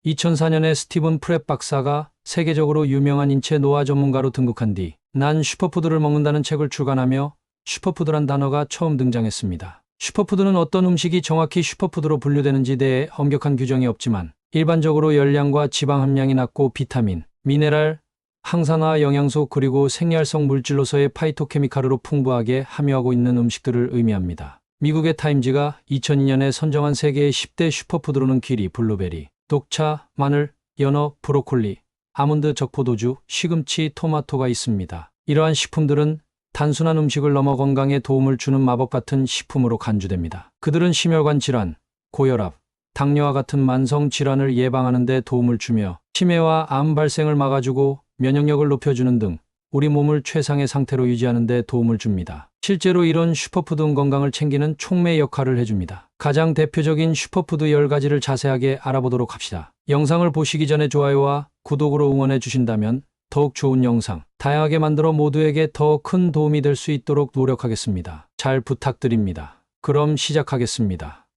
2004년에 스티븐 프랩 박사가 세계적으로 유명한 인체 노화 전문가로 등극한 뒤 난 슈퍼푸드를 먹는다는 책을 출간하며 슈퍼푸드란 단어가 처음 등장했습니다. 슈퍼푸드는 어떤 음식이 정확히 슈퍼푸드로 분류되는지 대해 엄격한 규정이 없지만 일반적으로 열량과 지방 함량이 낮고 비타민, 미네랄, 항산화 영양소 그리고 생리활성 물질로서의 파이토케미칼으로 풍부하게 함유하고 있는 음식들을 의미합니다. 미국의 타임지가 2002년에 선정한 세계의 10대 슈퍼푸드로는 키위, 블루베리, 녹차, 마늘, 연어, 브로콜리, 아몬드, 적포도주, 시금치, 토마토가 있습니다. 이러한 식품들은 단순한 음식을 넘어 건강에 도움을 주는 마법 같은 식품으로 간주됩니다. 그들은 심혈관 질환, 고혈압, 당뇨와 같은 만성 질환을 예방하는 데 도움을 주며 치매와 암 발생을 막아주고 면역력을 높여주는 등 우리 몸을 최상의 상태로 유지하는 데 도움을 줍니다. 실제로 이런 슈퍼푸드는 건강을 챙기는 촉매 역할을 해줍니다. 가장 대표적인 슈퍼푸드 10가지를 자세하게 알아보도록 합시다. 영상을 보시기 전에 좋아요와 구독으로 응원해 주신다면 더욱 좋은 영상, 다양하게 만들어 모두에게 더 큰 도움이 될 수 있도록 노력하겠습니다. 잘 부탁드립니다. 그럼 시작하겠습니다.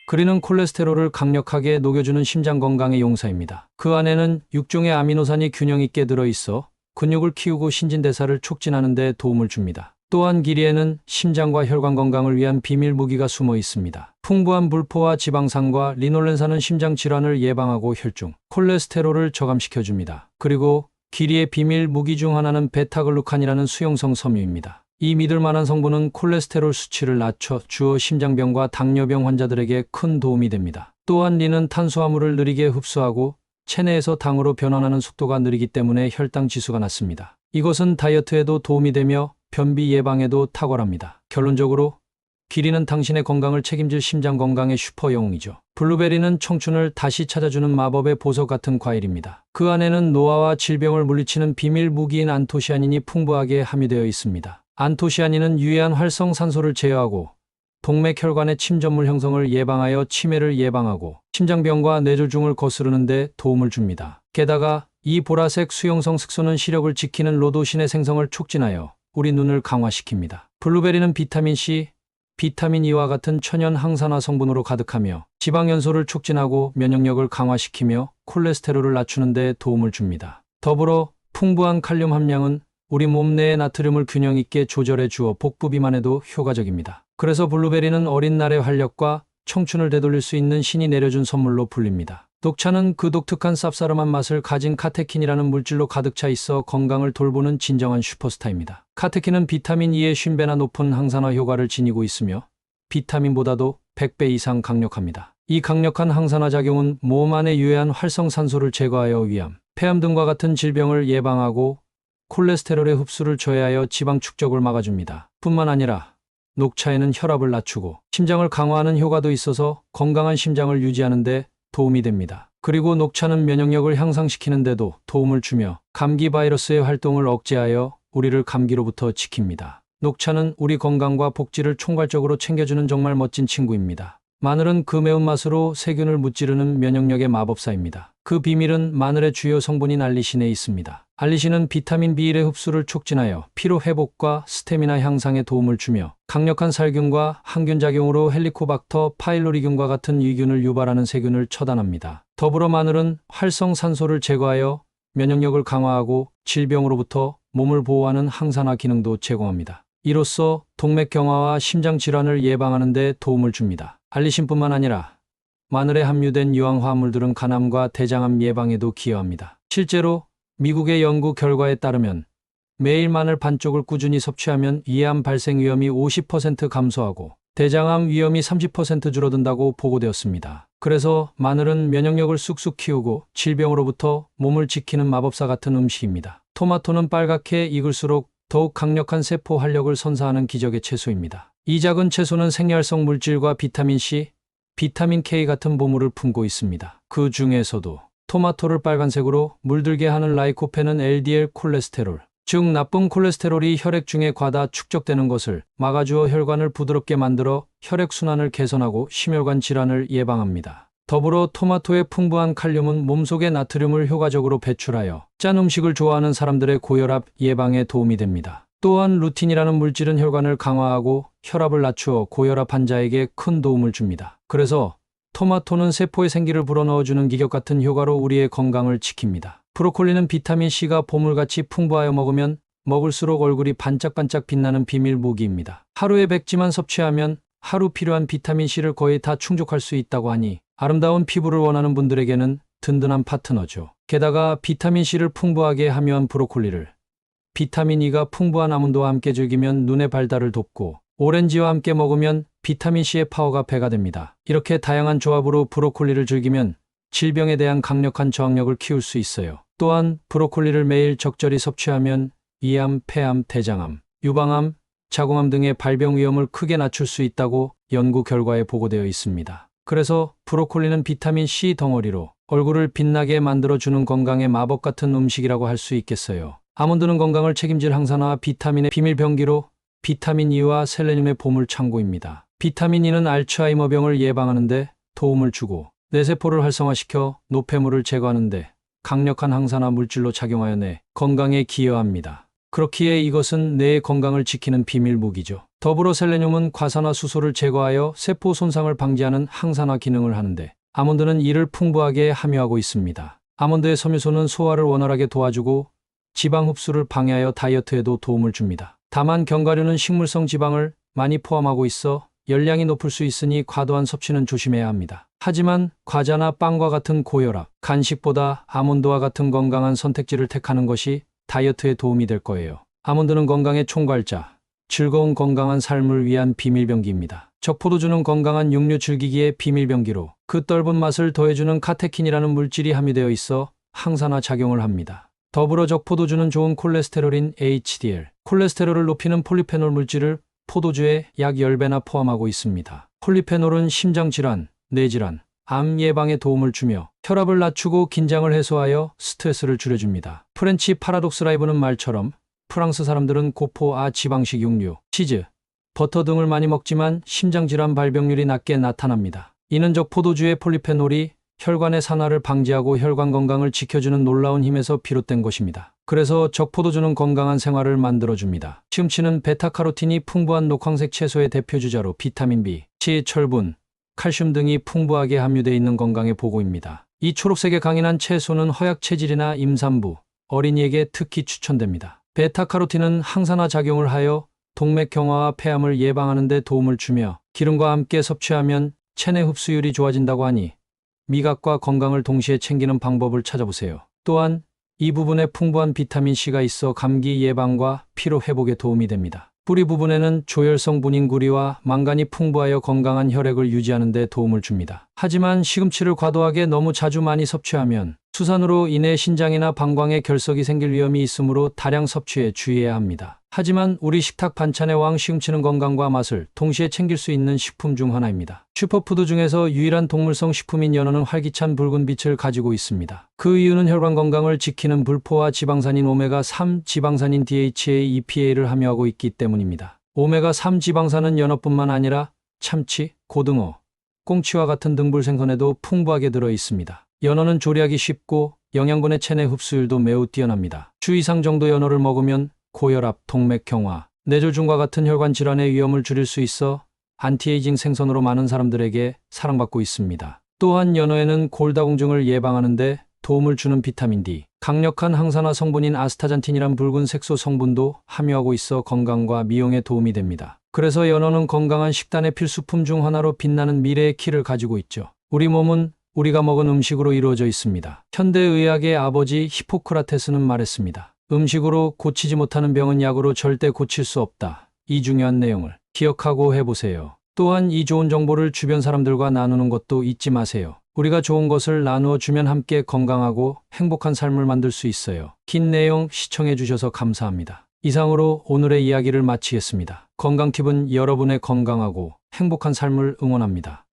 그리는 콜레스테롤을 강력하게 녹여주는 심장 건강의 용사입니다. 그 안에는 6종의 아미노산이 균형 있게 들어있어 근육을 키우고 신진대사를 촉진하는 데 도움을 줍니다. 또한 기리에는 심장과 혈관 건강을 위한 비밀 무기가 숨어 있습니다. 풍부한 불포화 지방산과 리놀렌산은 심장 질환을 예방하고 혈중 콜레스테롤을 저감시켜줍니다. 그리고 기리의 비밀 무기 중 하나는 베타글루칸이라는 수용성 섬유입니다. 이 믿을만한 성분은 콜레스테롤 수치를 낮춰 주어 심장병과 당뇨병 환자들에게 큰 도움이 됩니다. 또한 리는 탄수화물을 느리게 흡수하고 체내에서 당으로 변환하는 속도가 느리기 때문에 혈당 지수가 낮습니다. 이것은 다이어트에도 도움이 되며 변비 예방에도 탁월합니다. 결론적으로 기리는 당신의 건강을 책임질 심장 건강의 슈퍼 영웅이죠. 블루베리는 청춘을 다시 찾아주는 마법의 보석 같은 과일입니다. 그 안에는 노화와 질병을 물리치는 비밀 무기인 안토시아닌이 풍부하게 함유되어 있습니다. 안토시아닌은 유해한 활성산소를 제어하고 동맥혈관의 침전물 형성을 예방하여 치매를 예방하고 심장병과 뇌졸중을 거스르는 데 도움을 줍니다. 게다가 이 보라색 수용성 색소는 시력을 지키는 로도신의 생성을 촉진하여 우리 눈을 강화시킵니다. 블루베리는 비타민C, 비타민 E와 같은 천연 항산화 성분으로 가득하며 지방연소를 촉진하고 면역력을 강화시키며 콜레스테롤을 낮추는 데 도움을 줍니다. 더불어 풍부한 칼륨 함량은 우리 몸 내의 나트륨을 균형 있게 조절해 주어 복부 비만에도 효과적입니다. 그래서 블루베리는 어린 날의 활력과 청춘을 되돌릴 수 있는 신이 내려준 선물로 불립니다. 녹차는 그 독특한 쌉싸름한 맛을 가진 카테킨이라는 물질로 가득 차 있어 건강을 돌보는 진정한 슈퍼스타입니다. 카테킨은 비타민 E의 50배나 높은 항산화 효과를 지니고 있으며 비타민보다도 100배 이상 강력합니다. 이 강력한 항산화 작용은 몸 안의 유해한 활성산소를 제거하여 위암, 폐암 등과 같은 질병을 예방하고 콜레스테롤의 흡수를 저해하여 지방 축적을 막아줍니다. 뿐만 아니라 녹차에는 혈압을 낮추고 심장을 강화하는 효과도 있어서 건강한 심장을 유지하는 데 도움이 됩니다. 그리고 녹차는 면역력을 향상시키는 데도 도움을 주며 감기 바이러스의 활동을 억제하여 우리를 감기로부터 지킵니다. 녹차는 우리 건강과 복지를 총괄적으로 챙겨주는 정말 멋진 친구입니다. 마늘은 그 매운맛으로 세균을 무찌르는 면역력의 마법사입니다. 그 비밀은 마늘의 주요 성분인 알리신에 있습니다. 알리신은 비타민 B1의 흡수를 촉진하여 피로 회복과 스태미나 향상에 도움을 주며 강력한 살균과 항균 작용으로 헬리코박터 파일로리균과 같은 유균을 유발하는 세균을 처단합니다. 더불어 마늘은 활성산소를 제거하여 면역력을 강화하고 질병으로부터 몸을 보호하는 항산화 기능도 제공합니다. 이로써 동맥경화와 심장질환을 예방하는 데 도움을 줍니다. 알리신뿐만 아니라 마늘에 함유된 유황화합물들은 간암과 대장암 예방에도 기여합니다. 실제로 미국의 연구 결과에 따르면 매일 마늘 반쪽을 꾸준히 섭취하면 위암 발생 위험이 50% 감소하고 대장암 위험이 30% 줄어든다고 보고되었습니다. 그래서 마늘은 면역력을 쑥쑥 키우고 질병으로부터 몸을 지키는 마법사 같은 음식입니다. 토마토는 빨갛게 익을수록 더욱 강력한 세포 활력을 선사하는 기적의 채소입니다. 이 작은 채소는 생리활성 물질과 비타민C, 비타민 K 같은 보물을 품고 있습니다. 그 중에서도 토마토를 빨간색으로 물들게 하는 라이코펜은 LDL 콜레스테롤, 즉 나쁜 콜레스테롤이 혈액 중에 과다 축적되는 것을 막아주어 혈관을 부드럽게 만들어 혈액순환을 개선하고 심혈관 질환을 예방합니다. 더불어 토마토의 풍부한 칼륨은 몸속의 나트륨을 효과적으로 배출하여 짠 음식을 좋아하는 사람들의 고혈압 예방에 도움이 됩니다. 또한 루틴이라는 물질은 혈관을 강화하고 혈압을 낮추어 고혈압 환자에게 큰 도움을 줍니다. 그래서 토마토는 세포에 생기를 불어넣어주는 기력 같은 효과로 우리의 건강을 지킵니다. 브로콜리는 비타민C가 보물같이 풍부하여 먹으면 먹을수록 얼굴이 반짝반짝 빛나는 비밀 무기입니다. 하루에 100g만 섭취하면 하루 필요한 비타민C를 거의 다 충족할 수 있다고 하니 아름다운 피부를 원하는 분들에게는 든든한 파트너죠. 게다가 비타민C를 풍부하게 함유한 브로콜리를 비타민E가 풍부한 아몬드와 함께 즐기면 눈의 발달을 돕고 오렌지와 함께 먹으면 비타민C의 파워가 배가 됩니다. 이렇게 다양한 조합으로 브로콜리를 즐기면 질병에 대한 강력한 저항력을 키울 수 있어요. 또한 브로콜리를 매일 적절히 섭취하면 위암, 폐암, 대장암, 유방암, 자궁암 등의 발병 위험을 크게 낮출 수 있다고 연구 결과에 보고되어 있습니다. 그래서 브로콜리는 비타민C 덩어리로 얼굴을 빛나게 만들어주는 건강의 마법 같은 음식이라고 할 수 있겠어요. 아몬드는 건강을 책임질 항산화와 비타민의 비밀 병기로 비타민 E와 셀레늄의 보물 창고입니다. 비타민 E는 알츠하이머병을 예방하는 데 도움을 주고 뇌세포를 활성화시켜 노폐물을 제거하는 데 강력한 항산화 물질로 작용하여 뇌 건강에 기여합니다. 그렇기에 이것은 뇌의 건강을 지키는 비밀 무기죠. 더불어 셀레늄은 과산화수소를 제거하여 세포 손상을 방지하는 항산화 기능을 하는데 아몬드는 이를 풍부하게 함유하고 있습니다. 아몬드의 섬유소는 소화를 원활하게 도와주고 지방 흡수를 방해하여 다이어트에도 도움을 줍니다. 다만 견과류는 식물성 지방을 많이 포함하고 있어 열량이 높을 수 있으니 과도한 섭취는 조심해야 합니다. 하지만 과자나 빵과 같은 고혈압, 간식보다 아몬드와 같은 건강한 선택지를 택하는 것이 다이어트에 도움이 될 거예요. 아몬드는 건강의 총괄자, 즐거운 건강한 삶을 위한 비밀병기입니다. 적포도주는 건강한 육류 즐기기의 비밀병기로 그 떫은 맛을 더해주는 카테킨이라는 물질이 함유되어 있어 항산화 작용을 합니다. 더불어 적포도주는 좋은 콜레스테롤인 HDL, 콜레스테롤을 높이는 폴리페놀 물질을 포도주에 약 10배나 포함하고 있습니다. 폴리페놀은 심장질환, 뇌질환, 암 예방에 도움을 주며 혈압을 낮추고 긴장을 해소하여 스트레스를 줄여줍니다. 프렌치 파라독스 라이브는 말처럼 프랑스 사람들은 고포, 지방식 육류, 치즈, 버터 등을 많이 먹지만 심장질환 발병률이 낮게 나타납니다. 이는 적포도주의 폴리페놀이 혈관의 산화를 방지하고 혈관 건강을 지켜주는 놀라운 힘에서 비롯된 것입니다. 그래서 적포도주는 건강한 생활을 만들어줍니다. 시금치는 베타카로틴이 풍부한 녹황색 채소의 대표주자로 비타민 B, C, 철분, 칼슘 등이 풍부하게 함유되어 있는 건강의 보고입니다. 이 초록색의 강인한 채소는 허약 체질이나 임산부, 어린이에게 특히 추천됩니다. 베타카로틴은 항산화 작용을 하여 동맥경화와 폐암을 예방하는 데 도움을 주며 기름과 함께 섭취하면 체내 흡수율이 좋아진다고 하니 미각과 건강을 동시에 챙기는 방법을 찾아보세요. 또한 이 부분에 풍부한 비타민C가 있어 감기 예방과 피로 회복에 도움이 됩니다. 뿌리 부분에는 조혈성 분인구리와 망간이 풍부하여 건강한 혈액을 유지하는 데 도움을 줍니다. 하지만 시금치를 과도하게 너무 자주 많이 섭취하면 수산으로 인해 신장이나 방광에 결석이 생길 위험이 있으므로 다량 섭취에 주의해야 합니다. 하지만 우리 식탁 반찬의 왕 시금치는 건강과 맛을 동시에 챙길 수 있는 식품 중 하나입니다. 슈퍼푸드 중에서 유일한 동물성 식품인 연어는 활기찬 붉은 빛을 가지고 있습니다. 그 이유는 혈관 건강을 지키는 불포화 지방산인 오메가3 지방산인 DHA, EPA를 함유하고 있기 때문입니다. 오메가3 지방산은 연어뿐만 아니라 참치, 고등어, 꽁치와 같은 등불 생선에도 풍부하게 들어 있습니다. 연어는 조리하기 쉽고 영양분의 체내 흡수율도 매우 뛰어납니다. 주 이상 정도 연어를 먹으면 고혈압, 동맥경화, 뇌졸중과 같은 혈관 질환의 위험을 줄일 수 있어 안티에이징 생선으로 많은 사람들에게 사랑받고 있습니다. 또한 연어에는 골다공증을 예방하는 데 도움을 주는 비타민 D, 강력한 항산화 성분인 아스타잔틴이란 붉은 색소 성분도 함유하고 있어 건강과 미용에 도움이 됩니다. 그래서 연어는 건강한 식단의 필수품 중 하나로 빛나는 미래의 키를 가지고 있죠. 우리 몸은 우리가 먹은 음식으로 이루어져 있습니다. 현대의학의 아버지 히포크라테스는 말했습니다. 음식으로 고치지 못하는 병은 약으로 절대 고칠 수 없다. 이 중요한 내용을 기억하고 해보세요. 또한 이 좋은 정보를 주변 사람들과 나누는 것도 잊지 마세요. 우리가 좋은 것을 나누어 주면 함께 건강하고 행복한 삶을 만들 수 있어요. 긴 내용 시청해 주셔서 감사합니다. 이상으로 오늘의 이야기를 마치겠습니다. 건강팁은 여러분의 건강하고 행복한 삶을 응원합니다.